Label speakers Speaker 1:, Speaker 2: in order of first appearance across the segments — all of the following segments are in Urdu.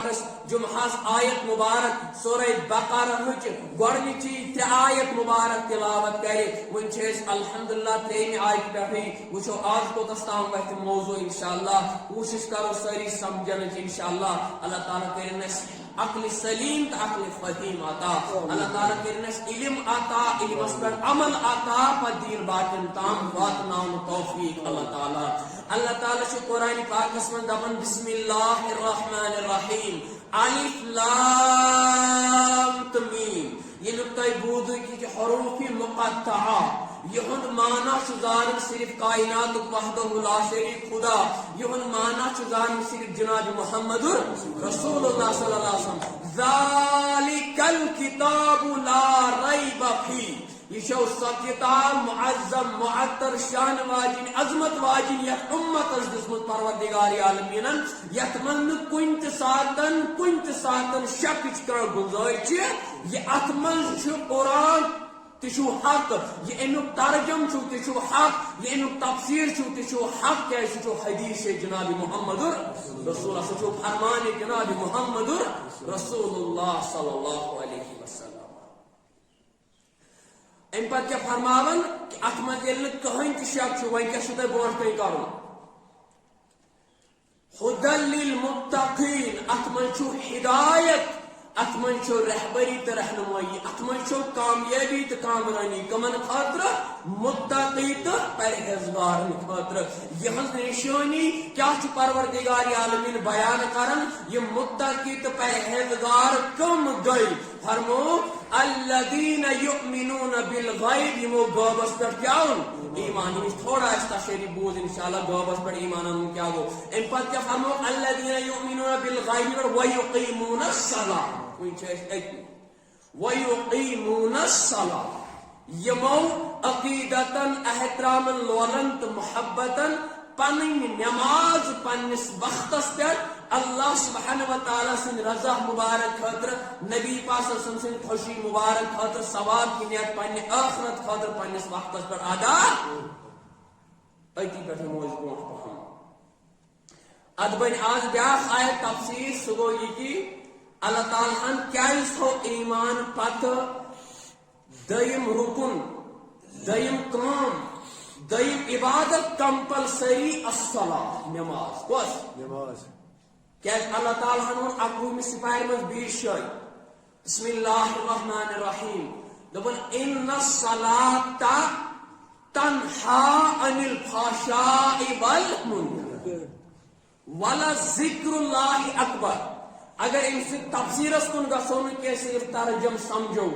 Speaker 1: جمعہس آیت مبارک سورہ بقرہ گۄڈنِچی ترٛےٚ آیت مبارک تلاوت کرِ ون الحمدللہ ترٛیٚیِمہِ آیتہِ پٮ۪ٹھٕے وٕچھو آز کوتس تام وتھِ موضوع انشاءاللہ کوٗشش کرو سٲری سمجھنٕچ انشاءاللہ اللہ تعالیٰ کرن اسہِ عقل سلیم تو عقل فہیم عطا اللہ تعالیٰ کرن اسہِ علم عطا علمس پٮ۪ٹھ عمل عطا پتہٕ دین باقین تام واتناونُک توفیق اللہ تعالیٰ چھُ قرآن پاکس منٛز دپان بسم اللہ الرحمن الرحیم الف لام تہٕ میٖم ییٚمیُک تۄہہِ بوٗزُو کہِ حروف مقطعہ یہند معنی چھُ زانن صرف کائناتُک وحدہ لا شریک خدا یہند معنی چھُ زانن صرف جناب محمد رسول اللہ صلی اللہ علیہ وسلم ذالک الکتاب لا ریب فیہ یہ چھو سا کتاب معظم معطر شان واجن عظمت واجن یتھ امتس دسمت پروردگار عالمینن یتھ من کن تہ ساتن شکچ کر گنجائش یہ ات من قرآن تشو حق یہ امیک ترجم چھو تشو حق یہ امیک تفسیر چھو تشو حق کیا چھو حدیث جناب محمد رسول اللہ چھو فرمان جناب محمد رسول اللہ صلی اللہ علیہ وسلم ام پتہ کیا فرماون کہ ات من یل کہین تہ شک چھو وۄنۍ کیا چھو تۄہہِ برونٛٹھ کَنۍ کرُن ہدی للمتقین ات من چھو ہدایت ات من چھو رہبری تو رہنمائی ات من چھو کامیابی تو کامرانی کمن خاطر متقی تو پرہیزگارن خاطر یہاں نشانی کیا چھ پروردگار عالمین بیان کرن یہ متقی تو پرہیزگار کم گئی فرمو الذین یؤمنون بالغیب یمو غیبس پر کیا ایمان تھوڑا اس تشریح بوز انشاءاللہ غیبس پر ایمان کیا گو ام پتہ کیا فرمو الذین یؤمنون بالغیب ویقیمون الصلاۃ وَيُقِيمُونَ الصَّلَاةَ یمو عقیدتن احترامن لولن تو محبتن پنن نماز پنس وقتس پہ اللہ سبحانہ و تعالیٰ سن رضا مبارک خاطر نبی پاک صلی اللہ علیہ وسلم سن خوشی مبارک خاطر ثواب کی نیت پنہ آخرت خاطر پنس وقتس پہ ادا اتی پہ موز برونٛٹھ پہم اد بن آز بیاکھ آیت تفسیر سہ گو یہ کہ اللہ تعالیٰ کیازِ تھو ایمان پتہ دیم رکن دیم کام دیم عبادت کمپلسری الصلاۃ نماز کس نماز کیاز اللہ تعالیٰ ہن اقوام سپارہ مز بیش جائے بسم اللہ الرحمن الرحیم دپن ان الصلاۃ تنہا عن الفحشاء والمنکر ولذکر اللہ اکبر اگر ان سے تفسیرس کن گھو کی صرف ترجم سمجھو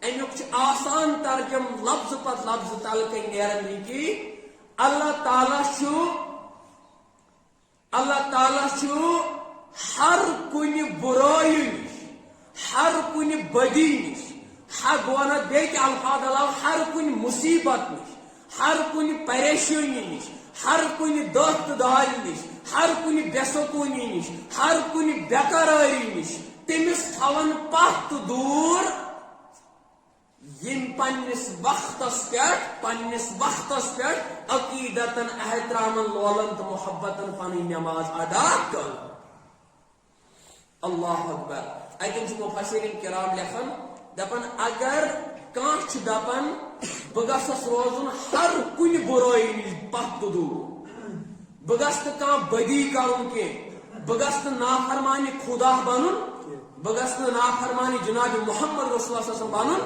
Speaker 1: امیک آسان ترجم لفظ پت لفظ تل کن نیرن یہ کہ اللہ تعالیٰ ہر کن برائی نش ہر کن بدی نش ہر گونا بیک الفاظ علاوہ ہر کن مصیبت نش ہر کن پریشانی نش ہر کن دست دال نش ہر کن بے سکونی نش ہر کن بے قراری نش تمس تھون پتھ دور یم پنس وقتس پہ عقیدتن احترامن لولن تو محبتن پنن نماز ادا کر اللہ اکبر اتن مفسرین کرام لکھن دپن اگر کانٛہہ چھ دپان بہ گژھس روزن ہر کن برائی نش پتھ دور بہ گژھِ نہٕ کانٛہہ بدی کرُن کینٛہہ بہ گژھِ نہٕ نافرمانی خدا بنُن بہ گژھِ نہٕ نافرمانی جناب محمد رسول اللہ صلی اللہ علیہ وسلم بنُن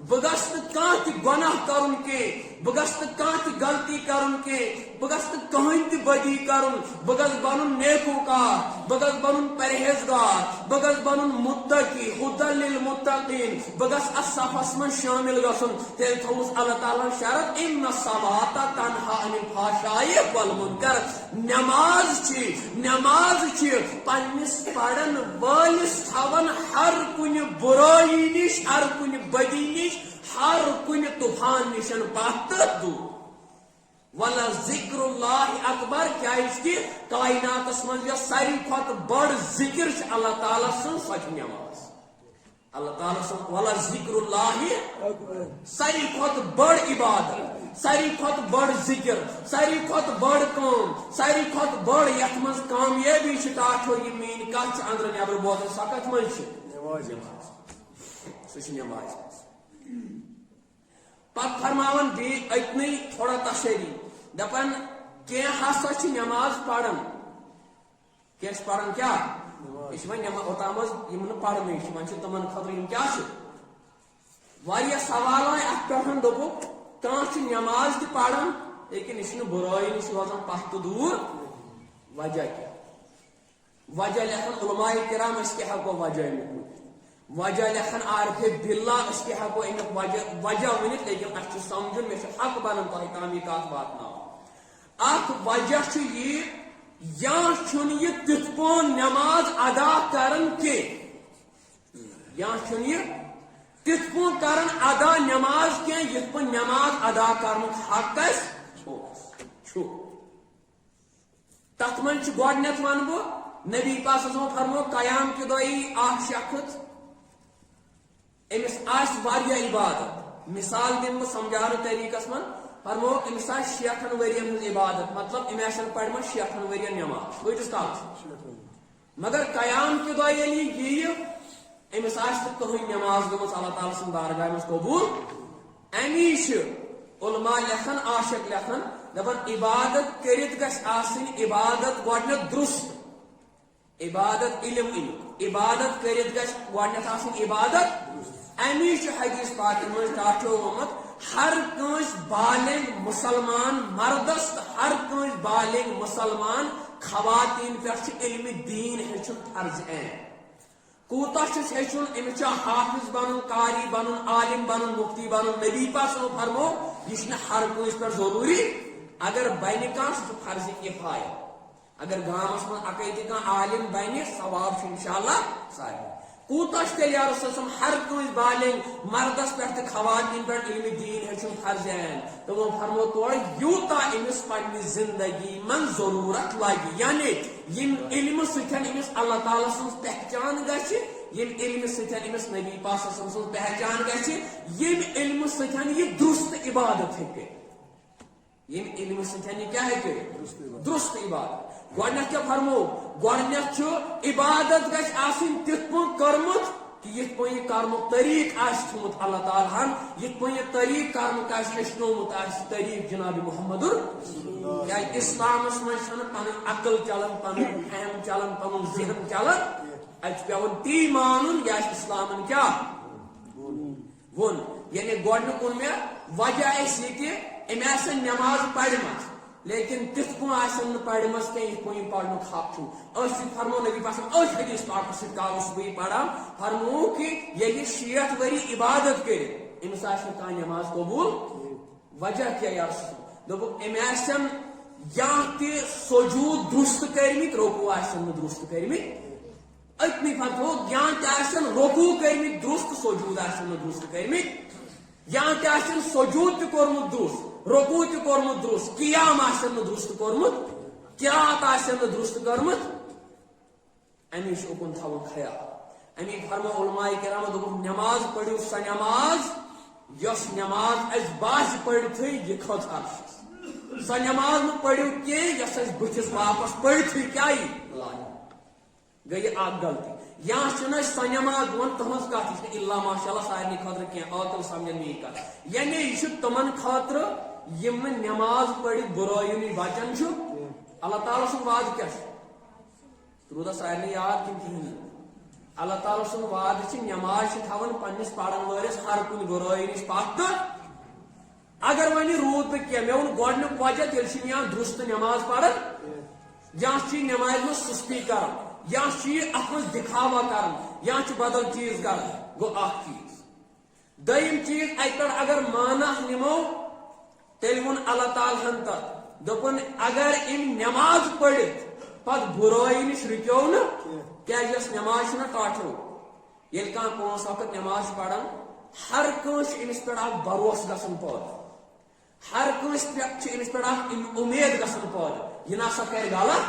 Speaker 1: بہ گژھِ نہٕ کانٛہہ تہِ گۄناہ کرُن کینٛہہ بہ گژھِ نہٕ کانٛہہ تہِ غلطی کرُن کینٛہہ بہ گژھِ نہٕ کٕہٕنۍ تہِ بدی کرُن بہ گژھٕ بنُن نیکوکار بہ گژھٕ بنُن پرہیزگار بہ گژھٕ بنُن متقی ہدی للمتقین بہ گژھٕ اتھ صفس منٛز شٲمِل گژھُن تیٚلہِ تھوٚوُس اللہ تعالیٰ ہن شرط ان الصلاۃ تنہا عن الفحشاء والمنکر نماز چھ پننس پرن وٲلِس تھاون ہر کُنہِ برائی نش ہر کُنہِ بدی نش ہر کُنہِ طوفان نشن پتھ دور ولذکر اللہ اکبر کیاز کہ کائناتس من یس ساروی کھۄتہٕ بڑ ذکر چھ اللہ تعالیٰ سن سۄ چھ نماز اللہ تعالیٰ سن وَلَا ذِكْرُ اللَّهِ ساری کھت بڑ عبادت، ساری کھت بڑ ذکر، ساری کھت بڑ کام، ساری کھت بڑ یتھ مز کامیابی ٹاٹھو یہ مین کت اندر نبر بوزن سا کت من سہ نماز پتہ فرماون بی اتنی تھوڑا تشریح دپان کی ہسا نماز پڑھن کی پڑھن کیا یہ اوتام پڑھنے تمن خطر کیا سوال آئی ات پہ دپک کان نماز تہ پڑھن لیکن یہ برائی نش روزان پتھ تو دور وجہ کیا وجہ لکھن علماء کرام اس کے ہیکو وجہ لکھنت وجہ لکھن عارف باللہ اس کے ہیکو امیک وجہ ونت لیکن اس سمجھن میں حق بنان تہ تام یہ کت واتنا اخ وجہ یہ یا چھن یہ تتھ پون نماز ادا کرن کے یا چھن یہ تتھ پون کرن ادا نماز کے یت پون نماز ادا کرن حق اس تت من گۄڈنیتھ ون بہ نبی پاک صلی اللہ علیہ وسلم فرمو قیام کے دۄہ اکھ شخص امس آس واریاہ عبادت مثال دن بہ سمجھاونہٕ طریقس من فرمو امس آس 60 ورین ہز عبادت مطلب ام آسن پڑھمت 60 ورین نماز کۭتِس کالس مگر قیام کے دۄہ ییٚلہِ یہِ امس آس کٕہٕنۍ نماز گٔمٕژ اللہ تعالیٰ سٕنٛدِ بارگاہ منٛز قبوٗل امی علماء لکھن عاشق لکھن دپان عبادت کرت گژھِ آسٕنۍ عبادت گۄڈنیتھ درست عبادت علم عبادت کرت گژھِ گۄڈنیتھ آسٕنۍ عبادت امی حدیث پاک منٛز ٹاٹھو آمت ہر کنس بالغ مسلمان مردس ہر کنس بالغ مسلمان خواتین پہ علم دین ہیچن فرض عین کوتا ہیچن امس حافظ بنن قاری بنن عالم بنن مفتی بنن نبی پاک صلی اللہ علیہ وسلم فرمو یہ ہر کنس پہ ضروری اگر بن کان سہ فرض کفایہ اگر گامس من اکیتی کان عالم بن ثواب انشاءاللہ سارے کوتا تیل یا رسول اللہ ہر کنس بالغ مردس پہ خواتین پہ علم دین ہیچن فرض عین تمو فرمو تور یوتا امس پنہ زندگی من ضرورت لگی یعنی یم علم ستن امس اللہ تعالیٰ سن پہچان گژھِ یم علم ستن امس نبی پاک صلی اللہ علیہ وسلم پہچان گژھِ یم علم ستن یہ درست عبادت ہیکہ یم علم ستن یہ کیا ہے درست عبادت گۄڈنیتھ کیا فرمو گۄڈنیتھ عبادت گژھِ آسٕنۍ تِتھ پٲٹھۍ کٔرمٕژ کہ یِتھ پٲٹھۍ یہِ کرنُک طریٖق آسہِ تھوٚمُت اللہ تعالیٰ ہن یِتھ پٲٹھۍ یہِ طریٖق کرنُک آسہِ ہیٚچھنومُت آسہِ طریٖق جناب محمد کیازِ اسلامس منٛز چھنہٕ پنٕنۍ عقل چلان پنُن فہم چلان پنُن ذہن چلان اتہِ چھُ پیٚوان تی مانُن یہِ آسہِ اسلامن کیاہ ووٚن یعنی گۄڈنیُک ووٚن مےٚ وجہ آسہِ یہِ کہِ أمۍ آسن نماز پرمت لیکن تِتھ پٲٹھۍ آسن نہٕ پرمژ کینٛہہ یِتھ پٲٹھۍ یِم پرنُک حق چھُ أسۍ فرمو نبی پاک أتھۍ حدیث پاکس سۭتۍ کال اوسُس بہٕ یہِ پران فرمو کہِ ییٚلہِ 60 ؤری عبادت کٔرِتھ أمِس آسہِ نہٕ کانٛہہ نماز قبوٗل وجہ کیاہ یا رسول دوٚپُکھ أمۍ آسن یا تہِ سجوٗد درست کٔرمٕتۍ رکوٗع آسن نہٕ درست کٔرمٕتۍ أتنٕے فرمو یا تہِ آسن رکوٗع کٔرمٕتۍ درست سجوٗد آسن نہٕ درست کٔرمٕتۍ یا تہِ آسن سجوٗد تہِ کوٚرمُت درست رکوع تہِ کوٚرمُت درست قیام آسن نہٕ درست کوٚرمُت قرات آسن نہٕ درست کٔرمٕژ امی اُکُن تھاوُن خیال امی فرمو علماء کرامو دوٚپُکھ نماز پٔرِو سۄ نماز یۄس نماز اسہِ باسہِ پٔرتھٕے یہِ کھٔژ عرشس سۄ نماز نہٕ پٔرِو کینٛہہ یۄس اسہِ بٕتھِس واپس پٔرتھٕے کیاہ یی گٔیہِ اکھ غلطی یا چھنہٕ أسۍ سۄ نماز وۄنۍ تُہنٛز کتھ یہِ چھِ اللہ ماشاء اللہ سارنٕے خٲطرٕ کینٛہہ عٲقل سمجھن میٲنۍ کتھ یعنی یہِ چھُ تِمن خٲطرٕ یم نہٕ نماز پٔرِتھ بُرٲیو نِش بچان چھُ اللہ تعالیٰ سُنٛد وعدٕ کیاہ چھُ روٗدا سارنٕے یاد کِنہٕ کِہیٖنۍ نہٕ اللہ تعالیٰ سُنٛد وعدٕ چھِ نماز چھِ تھاوان پننِس پرن وٲلِس ہر کُنہِ بُرٲیی نِش پتھ تہٕ اگر وۄنۍ روٗد نہٕ کینٛہہ مےٚ ووٚن گۄڈنیُک وجہ تیٚلہِ چھِ یا درست نماز پران یا چھِ یہِ نمازِ منٛز سُستی کران یا چھِ یہِ اتھ منٛز دکھاوا کران یا چھُ بدل چیٖز کران گوٚو اکھ چیٖز دوٚیِم چیٖز اتہِ پٮ۪ٹھ اگر مانہ نِمو تیٚلہِ ووٚن اللہ تعالیٰ ہن تتھ دوٚپُن اگر أمۍ نماز پٔرِتھ پتہٕ بُرٲیی نِش رُکیو نہٕ کیازِ یۄس نماز چھِنہ ٹاٹھو ییٚلہِ کانٛہہ 5 وقت نماز چھُ پران ہر کٲنٛسہِ چھُ أمِس پٮ۪ٹھ اکھ بھروسہٕ گژھان پٲدٕ ہر کٲنٛسہِ پٮ۪ٹھ چھِ أمِس پٮ۪ٹھ اکھ اُمید گژھان پٲدٕ یہِ نسا کرِ غلط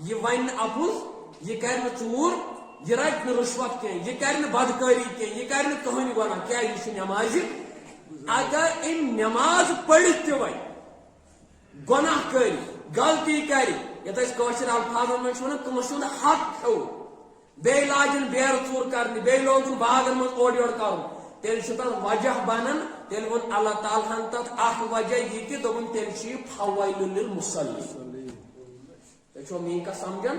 Speaker 1: یہِ ونہِ نہٕ اپُز یہِ کرِ نہٕ ژوٗر یہ رٹ رشوت کی یہ کر بدکاری کی یہ کر کہین گناہ کیا یہ نماز اگر ان نماز پڑھت تہ گناہ کری غلطی کر یت کاشر الفاظن من ونان کمس حق کھو بیٚیہِ لاجن بیر ژوٗر کرنہِ بیٚیہِ لوگُن باغن منٛز اورٕ یورٕ کرُن تیٚلہِ چھُ تتھ وجہ بنان تیٚلہِ ووٚن اللہ تعالیٰ ہن تتھ اکھ وجہ یہِ تہِ دوٚپُن تیٚلہِ چھُ یہِ فویل للمصلی تُہۍ چھُوا میٛٲنۍ کتھ سمجھان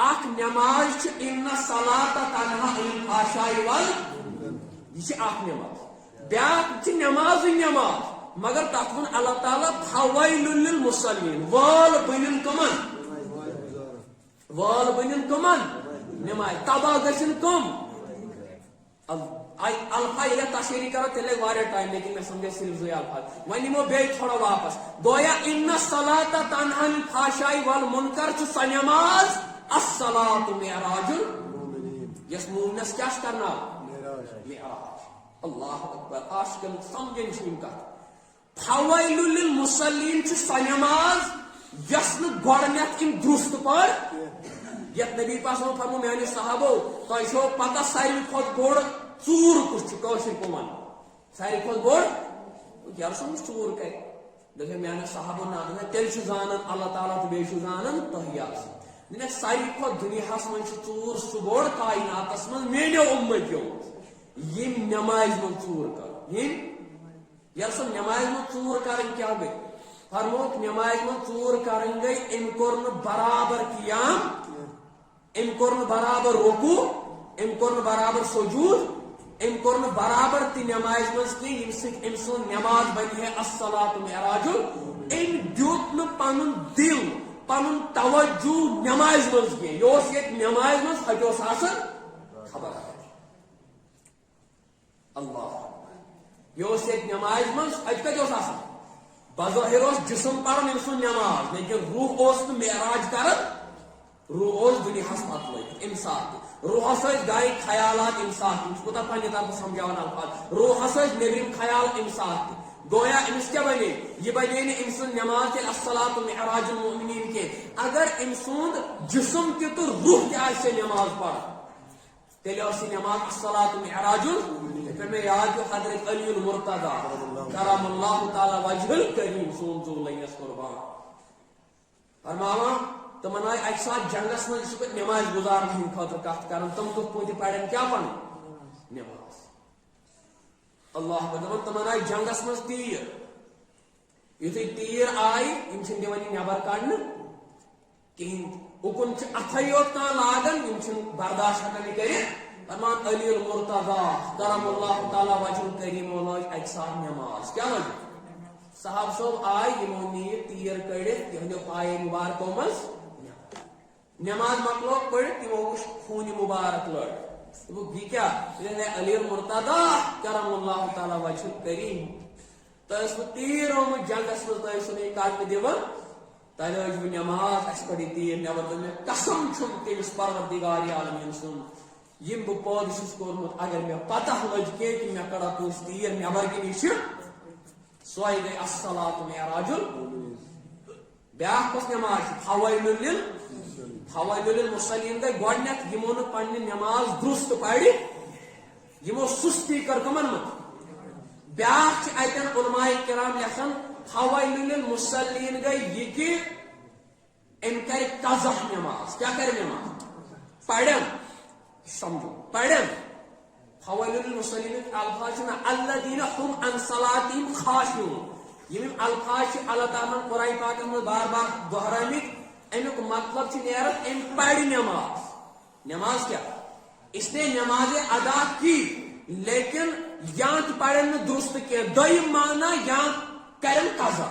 Speaker 1: اکھ نماز چھِ ان الصلاۃ تنہا عن الفحشاء یہ چھِ اکھ نماز بیاکھ چھِ نمازٕے نماز مگر تتھ ووٚن اللہ تعالیٰ فویل للمصلین وال بنن کمن نماز تباہ گژھن کم الفا ییٚلہِ تشریح کرو تیٚلہِ لگہِ واریاہ ٹایم لیکن مےٚ سمجھے صرف زٕے الفاظ وۄنۍ نِمو بیٚیہِ تھوڑا واپس گویا ان الصلاۃ تنہا عن الفحشاء والمنکر چھِ سۄ نماز الصلاۃ معراج یس مومنس کیا کرنا معراج اللہ اکبر آشکل سمجھن چھِ یِم کتھ فویل للمصلین چھِ سۄ نماز یس نہٕ گۄڈنیتھ یِم درست پٲٹھۍ یت نبی پاک فرمو میانیو صحابو تۄہہِ چھو پتہ ساروی کھۄتہٕ بوٚڑ ژوٗر کُس چھُ کٲشِر پٲٹھۍ ساروی کھۄتہٕ بوٚڑ یار سُنٛد ژوٗر کرِ دوٚپمے میانیو صحابو نہ تیٚلہِ چھُ زانان اللہ تعالیٰ تہٕ بیٚیہِ چھُ زانان تۄہہِ آسان دِنکھ ساروی کھۄتہٕ دُنیاہس منٛز چھُ ژوٗر سُہ بوٚڑ کایناتس منٛز میانیو اُمتیو یِم نمازِ منٛز ژوٗر کرن یِم ییٚلہِ سۄ نمازِ منٛز ژوٗر کرٕنۍ کیٛاہ گٔے فرموکھ نمازِ منٛز ژوٗر کرٕنۍ گٔے أمۍ کوٚر نہٕ برابر قیام أمۍ کوٚر نہٕ برابر رکوع أمۍ کوٚر نہٕ برابر سجوٗد أمۍ کوٚر نہٕ برابر تہِ نمازِ منٛز کینٛہہ ییٚمہِ سۭتۍ أمۍ سُنٛد نماز بنہِ ہے الصلاۃ معراج أمۍ دیُت نہٕ پنُن دل پنُن توجہ نمازِ منٛز کینٛہہ یہِ اوس ییٚتہِ نمازِ منٛز ہتہِ اوس آسان خبر اللہ یہ اوس ییٚتہِ نمازِ منٛز اتہِ کتہِ اوس آسان بظٲہر اوس جسم پران أمۍ سُنٛد نماز لیکن روح اوس نہٕ معراج کران روح اوس دُنیاہس پتہٕ لٲگِتھ امہِ ساتہٕ روحس ٲسۍ گرٕکۍ خیالات امہِ ساتہٕ یِم چھِ کوٗتاہ پننہِ طرفہٕ سمجھاوان الفاظ روحس ٲسۍ نیبرِم خیال امہِ ساتہٕ تہِ گویا أمِس کیٛاہ بنے یہِ بنے نہٕ أمۍ سُنٛد نماز تیٚلہِ الصلاۃ معراج المؤمنین کینٛہہ اگر أمۍ سُنٛد جسم تہِ تہٕ روح تہِ آسہِ ہے نماز پران تیٚلہِ ٲس یہِ نماز الصلاۃ معراج یِتھ پٲٹھۍ مےٚ یاد چھُ حضرت علی المرتضیٰ کرم اللہ تعالیٰ وجہ الکریم سون ژوٚل لٔگِس قربان فرماوان تمن آئی اکہ ساتھ جنگس من نماز گزارن ہند خاطر کت کران تم کت پٲٹھۍ پرن کیا پن نماز اللہ دپان تمن آئی جنگس من تیر یتھے تیر آئی یم چھن دِوان یہِ نٮ۪بر کڑنہٕ کہین اُکن چھ اتھے یوت کانٛہہ لاگان یم چھن برداشت ہیکان یہِ کٔرِتھ فرمان علی المرتضیٰ کرم اللہ تعالیٰ وجہ الکریمو لٲج اکہ ساتھ نماز کیا لٲج صاحب صٲب آئی یمو نی یہِ تیر کڑِتھ یہنٛدیو پایو مبارکو منٛز نماز مکلو پڑھ تمو وچ خون مبارک لڑ یہ کیا علی المرتضیٰ کرم اللہ تعالیٰ وجہ کریم تس تیر آمت جنگس من تس کڑنے دِوان تہ لج بہ نماز اس پڑھ تیر نبر تو مے قسم چھم تمس پروردگار عالمین سن یم بہ پٲدٕ چھُس کوٚرمُت اگر مے پتہ لج کہ مے کڑا کٲنٛسہِ تیر نبر کِنی چھ سۄے گٔے الصلاۃ معراج بیاکھ کۄس نماز چھِ فویل للمصلین گئی گۄڈنیتھ یمو نہٕ پننہِ نماز درست پرِ یمو سستی کر کمن منٛز بیاکھ چھِ اتٮ۪ن علماء کرام لیکھان فویل للمصلین گئی یہ کہ أمۍ کرِ قضا نماز کیا کرِ نماز پرن سمجھو پرن فویل للمصلین الفاظ چھِ نہ الذین هم عن صلاتہم خاشعون یم الفاظ چھِ اللہ تعالیٰ قرآن پاکس منٛز بار بار دہرٲمٕتۍ امیک مطلب چھ نیرت ام پڑھ نماز کیا اس نے نماز ادا کی لیکن یا تو پڑھن درست کی دویم معنی یا کرن قضا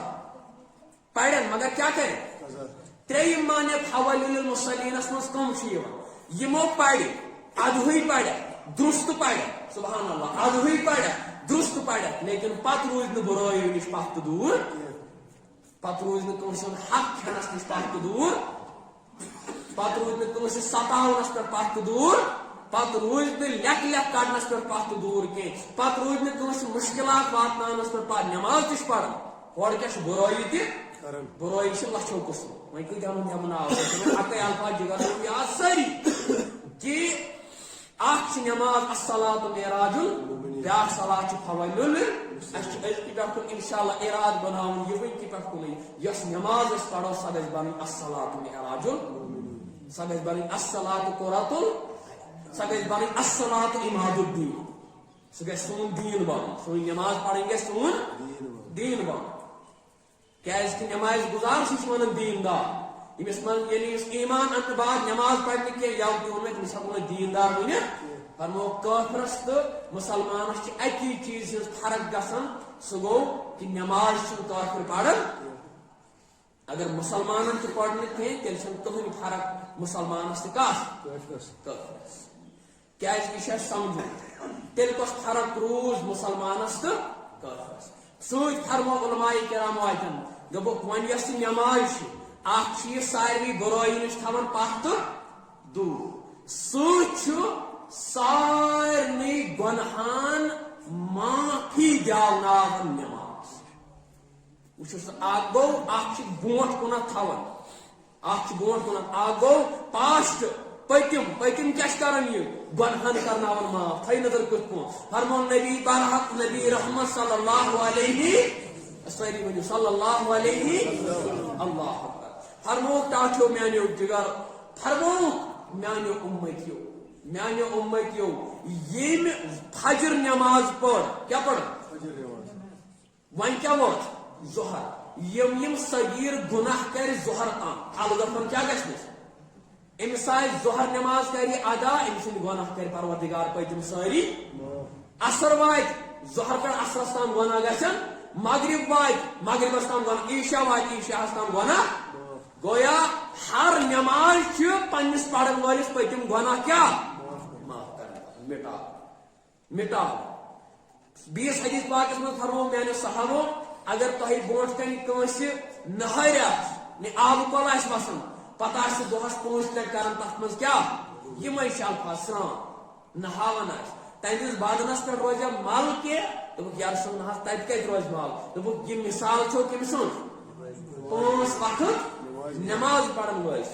Speaker 1: پڑھن مگر کیا کرن تریم معنی فویل للمصلین اسمس کم چھ یمو پڑھ ادھوئی پڑھ درست پڑھ سبحان اللہ ادھوئی پڑھ درست پڑھ لیکن پت روز نہ برائی نش پتھ دور پتہ روز نہ کٲنٛسہِ ہُنٛد حق کھٮ۪نس نش پتھ دوٗر پتہ روز نہ کٲنٛسہِ ستاونس پٮ۪ٹھ پتھ دوٗر پتہ روز نہ لیکھ کڑنس پٮ۪ٹھ پتھ دوٗر کینٛہہ پتہ روز نہ کٲنٛسہِ مشکلات واتناونس پٮ۪ٹھ پتھ نماز تہِ چھِ پران ہورٕ کیٛاہ چھِ برٲیی تہِ برٲیی چھِ لچھو قٕسمو وۄنۍ کۭتیاہ ہُنٛد ہٮ۪من آو اکے الفاظ جگر یاد سٲری کہ اخ نماز الصلاۃ معراج بیاکھ صلات فوائل ازکہ پہ انشاءاللہ اراد بناون یہ ونکہ پہ کن یس نماز اس پڑھو سہ گژھِ بنن الصلاۃ معراج سہ گژھِ بنن الصلاۃ قرۃ سہ گژھِ بنن الصلاۃ عماد الدین سہ گژھِ سون دین بنن سون نماز پڑھیں گے سون دین بنن کیازِ کہ نماز گزار سہ ونان دیندار یمس من یعنی اس ایمان ان بعد نماز پڑھنے کے یا تمس ہیکو دیندار ونت فرمو کافرس تو مسلمانس اکی چیز ہز فرق گژھان سہ گو کہ نماز کافر پڑھان اگر مسلمانن تہ پڑھنے کھین تیل کہین فرق مسلمانس تہ کافرس کیازِ کہ یہ سمجھو تیل کس فرق روز مسلمانس تہ کافرس ست فرمو علماء کرامو اتن دوپک ون یس نماز اخ ساروی برائی نش تھوان پتھ تو دور سارنی گنہان معافی دیاوناون نماز وچھو اخ گو اخ برونٹ کنت تھوان اخ برونٹ کنت اخ گو پاسٹ پتم کیا کران یہ گنہان کرناون معاف تھے نظر کت پہ فرمو نبی برحق نبی رحمت صلی اللہ علیہ صلی اللہ علیہ اللہ فرموک ٹاٹھو میانو جگر فرموک میانو امتیو یم فجر نماز پڑھ کیا پڑھ ون کیا وات ظہر یم صغیر گناہ کر ظہر تام الگن کیا گھنس امس آئے ظہر نماز کری ادا ام سند گناہ کر پروردگار پتم ساری اثر وات ظہر پہ اثرس تام گناہ گھن مغرب وات مغربس تام گناہ عشاء وات عشاءس تام گناہ گویا ہر نماز پنس پڑھن والس پتم گناہ کیا معاف کرنا مٹا بیس حدیث پاکس من فرمو میانو صحابو اگر تہ برونٹ کن کنس نہر آب کل وسان پتہ دہس 5 لٹ کران تر من کیا یمے الفاظ سران نہاون تہندس بدنس پہ روزیا مل کی دپک یا رسول اللہ تت کت روز مل دپک یہ مثال چھو کم سن 5 وقت نماز پڑھن ولس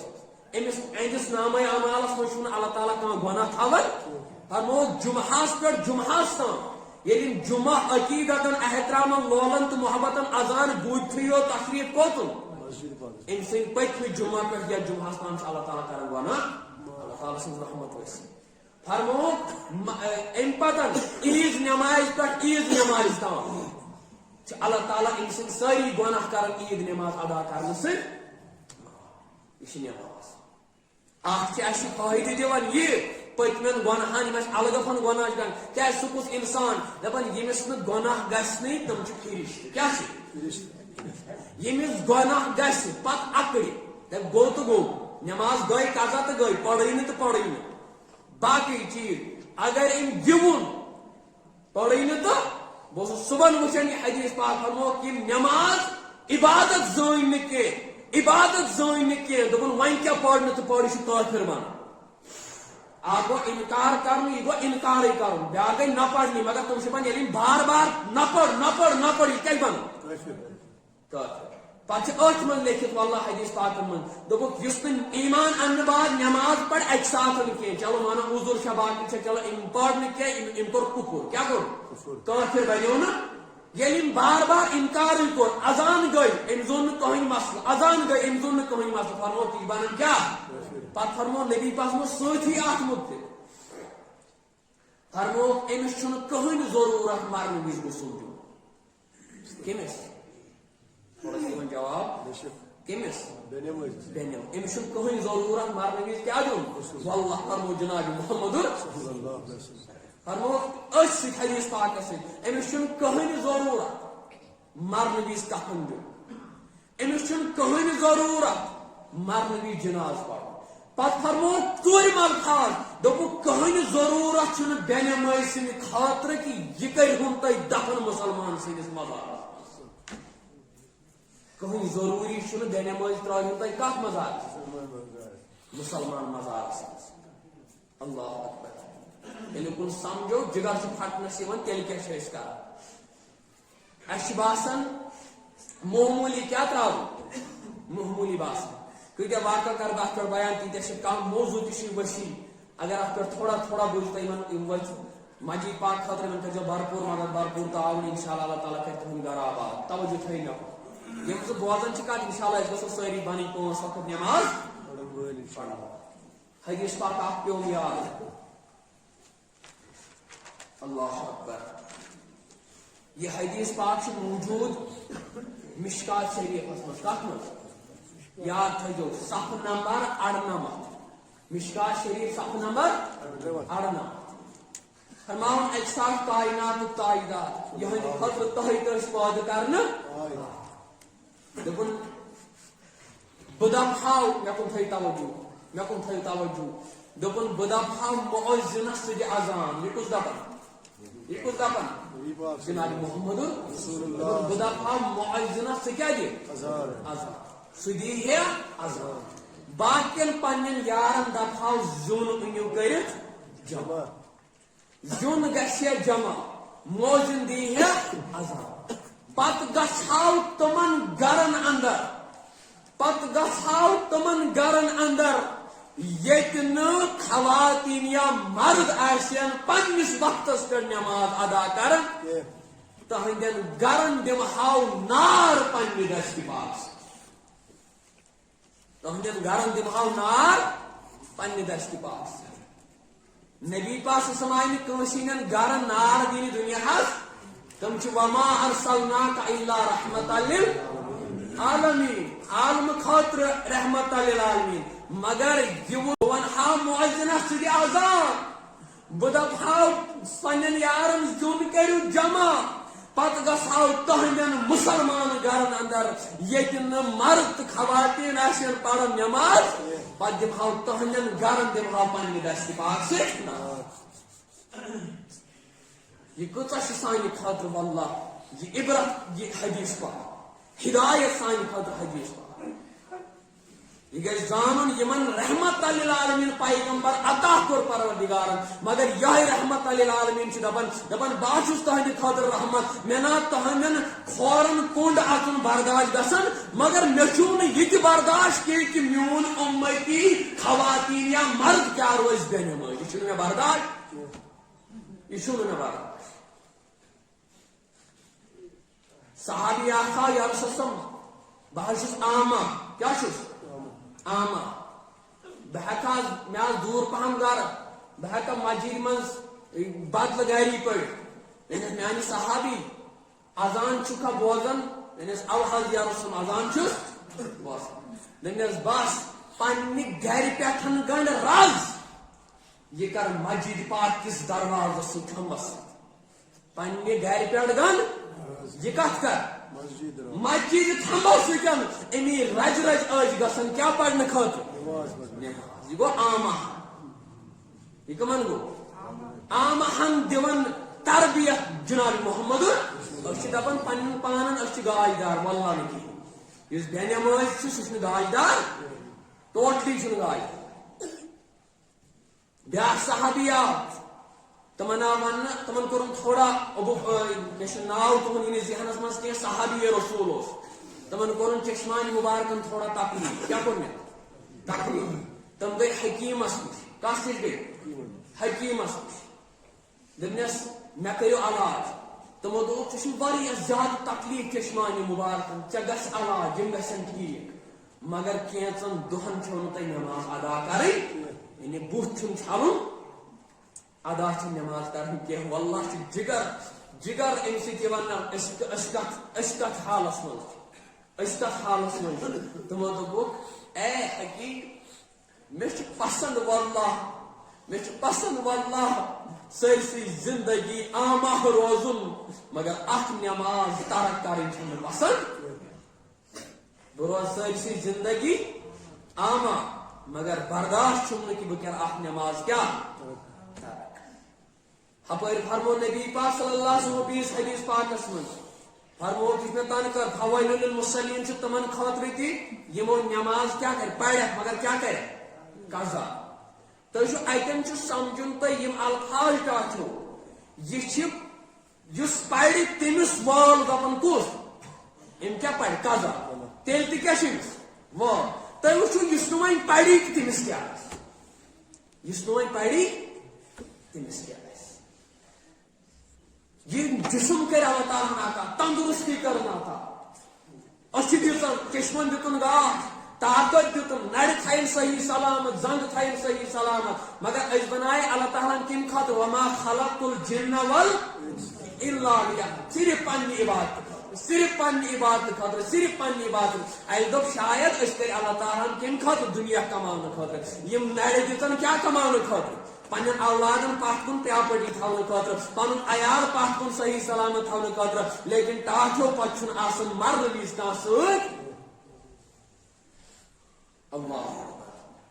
Speaker 1: امس اہندس نامہ اعمالس من اللہ تعالیٰ کھانا گناہ تھوان فرمو جمعہس پہ جمعہس تام یل جمعہ عقیدتن احترامن لولن تو محبتن اذان بوجھ تشریف کوتن ام سن پتم جمعہ پہ یا جمعہس تام اللہ تعالیٰ کران گناہ اللہ تعالیٰ سن رحمت ویسی فرمو ام پتن عیز نماز پہ عیز نماز تام اللہ تعالیٰ ام سن ساری گناہ کران عید نماز ادا کرنے سے یہ نماز اخ فائدہ دان یہ پتمین گناہن الگفن گناہ کیا سکس انسان دپان یمس گناہ گھنی تم فرشت کیا یمس گناہ گھس پت اکڑ گو تو گو نماز گئی قضا تو گئی پڑھے تو پڑھے باقی چیز اگر ام گون پڑھے تو بہت صبح وچان یہ حدیث پاک فرمو کہ نماز عبادت زین کی عبادت زین کی دپن ون کیا پڑھنے تو پڑھ یہ کافر بن گو انکار کرن یہ گو انکار کرن بیا گئی نہ پڑھنی مگر تم سے یل بار بار نہ پڑھ نہ پڑھ نہ پڑھ یہ کیا بن کافر پتہ ات من لیکھت واللہ حدیث پاک من دپک یس ایمان ان بعد نماز پڑھ اک ساتھ کی چلو مانا عذر شباق چلو ام پڑھ کی ام کور کفر کیا کور کافر بنو نا یل بار بار انکار کور اذان گئی ام زون کہین مسئلہ اذان گئی ام زون کہین مسئلہ فرمو تی بنن کیا پتہ فرمو نبی پاک مو ساتھی ات متعلق فرمو امس چھن کہین ضرورت مرنے وز سوچو کمس جواب کمس امس کہین ضرورت مرنے وز کیا دون واللہ فرمو جناب محمد فرمو اس حدیث پاک سے امس کہین ضرورت مرنے وز کفن دون امس کہین ضرورت مرنے وز جناز پڑھ پت فرمو ژور الفاظ دپو کہین ضرورت بے نماز سند خاطر کہ یہ کر دفن مسلمان سندس مزارس کہیں ضروری بے نماز ترائن تھی کت مزار مسلمان مزارس اللہ اکبر یل کن سمجھو جگر پھٹنس تیل کیا کر باسان معمولی کیا ترو معمولی باسان کتیا واقع کر تر بیان تیتیا کم موضوع تہ وسیع اگر آپ تھوڑا تھوڑا بوجھ تو مجید پاک خاطر من کرو بھرپور مدد بھرپور تعاون انشاءاللہ اللہ تعالیٰ کر تہند گھر آباد توجہ تھو یم سہ بوزان کت انشاءاللہ اس گھو ساری بنی 5 وقت نماز حدیث پاک آپ پیوم یاد اللہ اکبر یہ حدیث پاک موجود مشکات شریف مز یاد تھو صف نمبر 98 مشکات شریف صف نمبر 98 فرماؤن اجساد کائنات و تائیدات یہاں خطر تحیط اس پاد کرنا دکن بدم خاو مکن تھئی توجہ دکن بدم خاو معزنہ سج ازان یہ کس دپن جناب محمد رسول اللہ بدم خاو معزنہ سج ازان سدی ہے ازان باقین پنن یارن دپاو زون انیو کرت جمع زون گھے جمع موزن دی ہے ازان پت گھاو تمن گرن اندر یت خواتین یا مرد آسین پنس وقتس پہ نماز ادا کرن تہندین گرن دمہاو نار پنہ دست پاس تہندین گرن دمہاو نار پنہ دست پاس نبی پاس سمائن کنسین گرن نار دین دنیا تم وما ارسلناک الا رحمت للعالمین عالم خاطر رحمت للعالمین مگر یہ ونہا معزنہ سدی ازان بہ دپہاو پنن یارن زون کرو جمع پت گھاو تہندین مسلمان گرن اندر یتن مرد خواتین آسن پڑھن نماز پت دمہاو تہندین گرن دمہاو پنہ دست پاک سے یہ کچھ سانہ خاطر واللہ یہ عبرت یہ حدیث پاک ہدایت سانہ خاطر حدیث پاک یہ گئی زانن یمن رحمت للعالمین پیغمبر عطا کور پروردگارن مگر یہ رحمت للعالمین دپن بہ تہند خاطر رحمت مے نا تہندین کھورن کنڈ اچن برداشت گژھن مگر مے چھو یہ برداشت کہ میون امتی خواتین یا مرد کیا روز بے نماز یہ مے برداشت یہ مے برداشت صحابی آخا یا رسول اللہ بہت عامہ کیا عامہ بہت میں دور پہم گھر بہت مسجد مز بدل گری پڑ میانہ صحابی اذان چھکا بوزن اوحل یا رسول اذان بوزن بس پنہ گھر پہ گنڈ رز یہ کر مسجد پاک کس دروازہ سمبس پنہ گھر پہ گنڈ یہ کت کر مسجد تھمبو سن امی رج رج گھن کیا پڑھنے خاطر یہ گو عامہ یہ کمن گو عامہن دون تربیت جناب محمد دپان پن پانن گاج دار واللہ نکی اس بے نماز سہ گاج دار ٹوٹلی گاج بیا صحابیات تمن آو ون تمن کورن تھوڑا ابو ناو تمن یہ ذہنس مز کی صحابی رسول تمن کورن چشمان مبارکن تھوڑا تقلید کیا کور تقلید تم گئی حکیمس نش کس نش گئی حکیمس نش دپنس مے کرو علاج تمو دوپ ژے زیادہ تکلیف چشمان مبارکن ژے گژھ علاج یم گژھن ٹھیک مگر کینژن دہن چھو نہ تۄہہِ نماز ادا کرٕنۍ یعنی بُتھ چھُنہٕ چھلُن ادا نماز کرن کی واللہ جگر جگر ام سی ون کت حالس من تمو دپک اے حقیق مے پسند واللہ سرسی زندگی عامہ روزن مگر اخ نماز ترک کریں پسند بہ روز سرسی زندگی عامہ مگر برداشت چھم کہ بہ کر اخ نماز کیا ہپر فرمو نبی پاک صلی اللہ علیہ وسلم حدیث پاکس من فرمو کس میں تان کر فوائل للمصلین چھ تمن خاطر تی یمو نماز کیا کر پڑھ مگر کیا کرے قضا تو جو اتن چھ سمجھن تو یم الفاظ کیا چھو یہ چھ جس پڑھ تمس وال دپن کس ام کیا پڑھ قضا تیل تی کیا چھ وال تو وچھو یس نو پڑھ تمس کیا یس نوئی پڑی تمس کیا یہ جسم کر اللہ تعالیٰ عطا تندرستی کرنا عطا اچھی دیتا چشمن دیتن گاہ طاقت دیتن نڑ تھائن صحیح سلامت زنگ تھائن صحیح سلامت مگر اس بنائے اللہ تعالیٰ کم خاطر وما خلقت الجن الا صرف پنی عبادت صرف پنی عبادت خاطر صرف پنی عبادت ایل دب شاید اس کر اللہ تعالیٰ کم خاطر دنیا کماؤن خاطر یم نڑ دیتن کیا کماؤن خاطر پن اولادن پتھ کن پراپرٹی تھونے خاطر پن عیال پتھ کن صحیح سلامت تھونے خاطر لیکن ٹاٹھو پتہ آسان مرد وز کھانا ست اللہ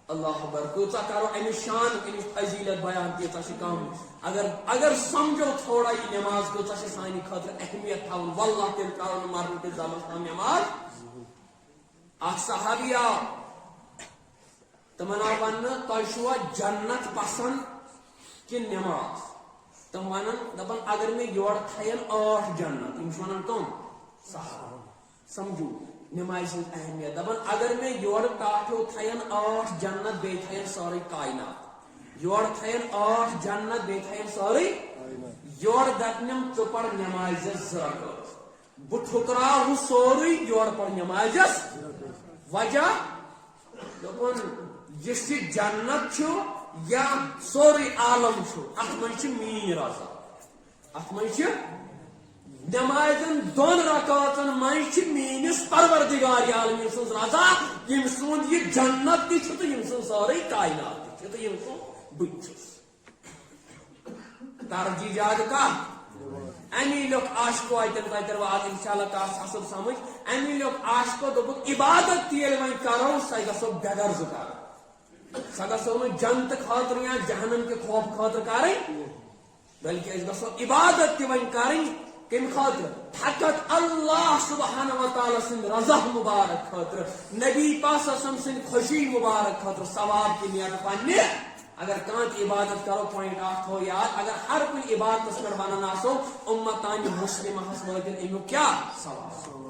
Speaker 1: اکبر کۭژاہ کرو امس شان امس فضیلت بیان تیژاہ کم اگر سمجھو تھوڑا یہ نماز کۭژاہ سانہ خاطر اہمیت تھاون واللہ تیل کرو مرد کس زمانس تام نماز اخ صحابی آو تمن آو ون تہ چھوا جنت پسند کہ نماز تم ونن دپن اگر میں یور تھین 8 جنت یم ونن کم صحابہ سمجھو نماز ہز اہمیت دپن اگر میں یور ٹاٹھو تھین 8 جنت بی تھین ساری کائنات یور تھین 8 جنت بی تھین ساری یور دپنم ژٕ پر نمازس 2 رکعت بہ ٹھکراو سوری یور پر نمازس وجہ دپن جس جنت یا سوری عالم ات من مین رضا ات من نمازن 2 رکعتن من میس پروردگار عالمین سن رضا یم سن یہ جنت تہ یم سن ساری کائنات تہ یم سن بت ترجیح زیادہ کت امی لوگ عاشقو اتر تر وات انشاءاللہ کس اصل سمجھ امی لوگ عاشقو دوپک عبادت تیل وی کرو سہ گھو بغرض کر سہ گھو جنت خاطر یا جہنم کے خوف خاطر کریں بلکہ اس گھو عبادت تہ ون کریں کم خاطر فقط اللہ سبحانہ و تعالی سن رضا مبارک خاطر نبی پاک صلی اللہ علیہ وسلم سن خوشی مبارک خاطر ثواب کی نیت پنہ اگر کانت عبادت کرو پوائنٹ اخ تھو یاد اگر ہر کوئی عبادت پر ونان آسو امتان مسلمہ ہس واتن امیک کیا ثواب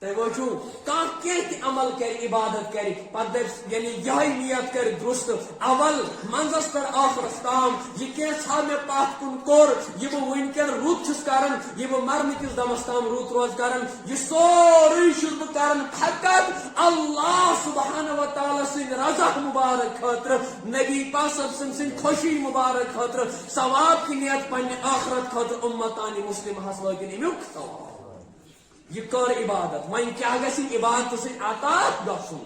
Speaker 1: تہ وچھو کان کینہ عمل کر عبادت کر پتہ یعنی یہ نیت کر درست اول منزس پر آخرس تام یہ کینٛژھا مے پتھ کن کور یہ بہ ونکن رُت چھس کران یہ بہ مرن کس دمس تام رُت روز کران یہ سورُے چھس بہ کران فقط اللہ سبحانہ و تعالی سن رضا مبارک خاطر نبی پاک صلی اللہ علیہ وسلم سن خوشی مبارک خاطر ثواب کی نیت پنہ آخرت خاطر امتان مسلمہ ہس واتن امیک ثواب یہ کر عبادت وین کیا گژھِ عبادت سی عطا گژھُن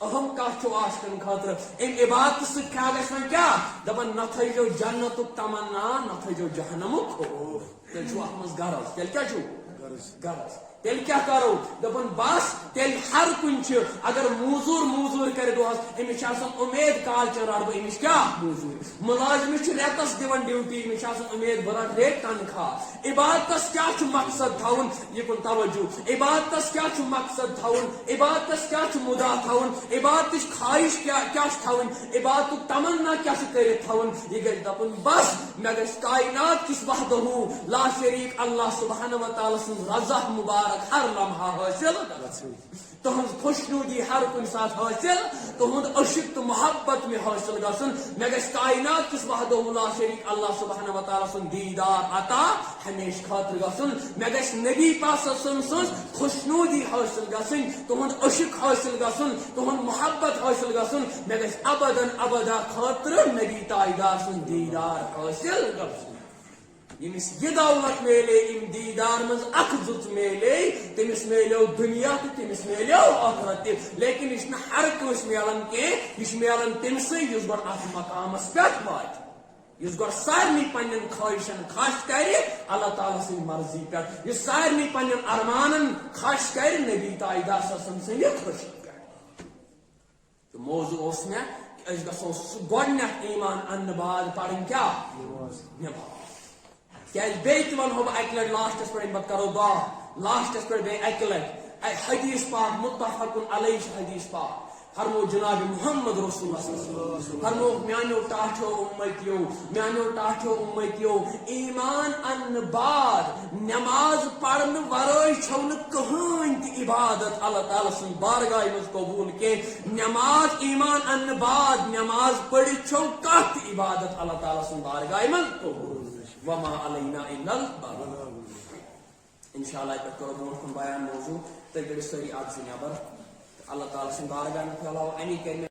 Speaker 1: اہم کت عاشقن خاطر ام عبادت سی کیا گژھِ وین کیا دپن نہ تھٲیزیو جنتُک تمنا نہ تھٲیزیو جہنمُک خوف تیٚلہِ چھُ اتھ منٛز غرض تیٚلہِ کیٛاہ چھُ غرض تیٚلہِ کیٛاہ کرو دپن بس تیٚلہِ ہر کُنہِ چھِ اگر موزوٗر کرِ دۄہس أمِس چھِ آسان اُمید کالچن رٹ بہٕ أمِس کیٛاہ موزوٗرۍ مُلٲزمس چھِ رٮ۪تس دِوان ڈیوٹی أمِس چھِ آسان اُمید بہٕ رٹ ریٹ تنخواہ عبادتس کیٛاہ چھُ مقصد تھاوُن یہِ کُن توجہ عبادتس کیٛاہ چھُ مقصد تھاوُن عبادتس کیٛاہ چھُ مُدا تھاوُن عبادتٕچ خواہش کیٛاہ چھِ تھاوٕنۍ عبادتُک تمنا کیٛاہ چھُ کٔرِتھ تھاوُن یہِ گژھِ دپُن بس مےٚ گژھِ کائنات کِس وحدہوٗ لا شریٖک اللہ سبحانہ و تعالیٰ سٕنٛز رضا مبارک ہر لمحہ حاصل تہذ خوشنودی ہر کن سات حاصل تہد عشق تو محبت میں حاصل گھن مے گھس کائنات کس وحدہ لا شریک اللہ سبحانہ و تعالیٰ سن دیدار عطا ہمیشہ خاطر گھن مے گھس نبی پاک صلی اللہ علیہ وسلم سن خوشنودی حاصل گھن تہد عشق حاصل گھن تہد محبت حاصل گھن مے گھس ابداً ابدا خاطر نبی تاجدار سن دیدار حاصل گھن یمس یہ دولت میلے ام دیدار مز اخ زت میلے تمس میلو دنیا تو تمس میلو آخرت لیکن یہ ہر کنس ملان کی یہ ملان تمسے اس گو ات مقامس پہ وات اس گو سارے پن خواہشن خش کر اللہ تعالیٰ سن مرضی پہ یہ سارے پن ارمانن خش کر نبی تاجدار سن سن خوشی پہ موضوع اس میں گھو گۄڈنیٚتھ ایمان ان بعد پڑھن کیا نماز بیت ونہو بہ اکہ لٹ لاسٹس پہ پتہ کرو دعا لاسٹس پہ بیٚیہِ اکہ لٹ حدیث پاک متفق علیہ حدیث پاک فرمو جناب محمد رسول اللہ صلی اللہ علیہ وسلم فرمو میانو ٹاٹھو امتیو ایمان ان بعد نماز پڑھن ورائے چھو کہین تی عبادت اللہ تعالی سن بارگاہ مز قبول کے نماز ایمان ان بعد نماز پڑھی چھو کت عبادت اللہ تعالی سن بارگاہ مز قبول وما علینا الا البلاغ انشاءاللہ تک کرو برونٹھ کن بیان موضوع تک سری آج سے نیبر اللہ تعالی سن بارگاہ میں پھیلاو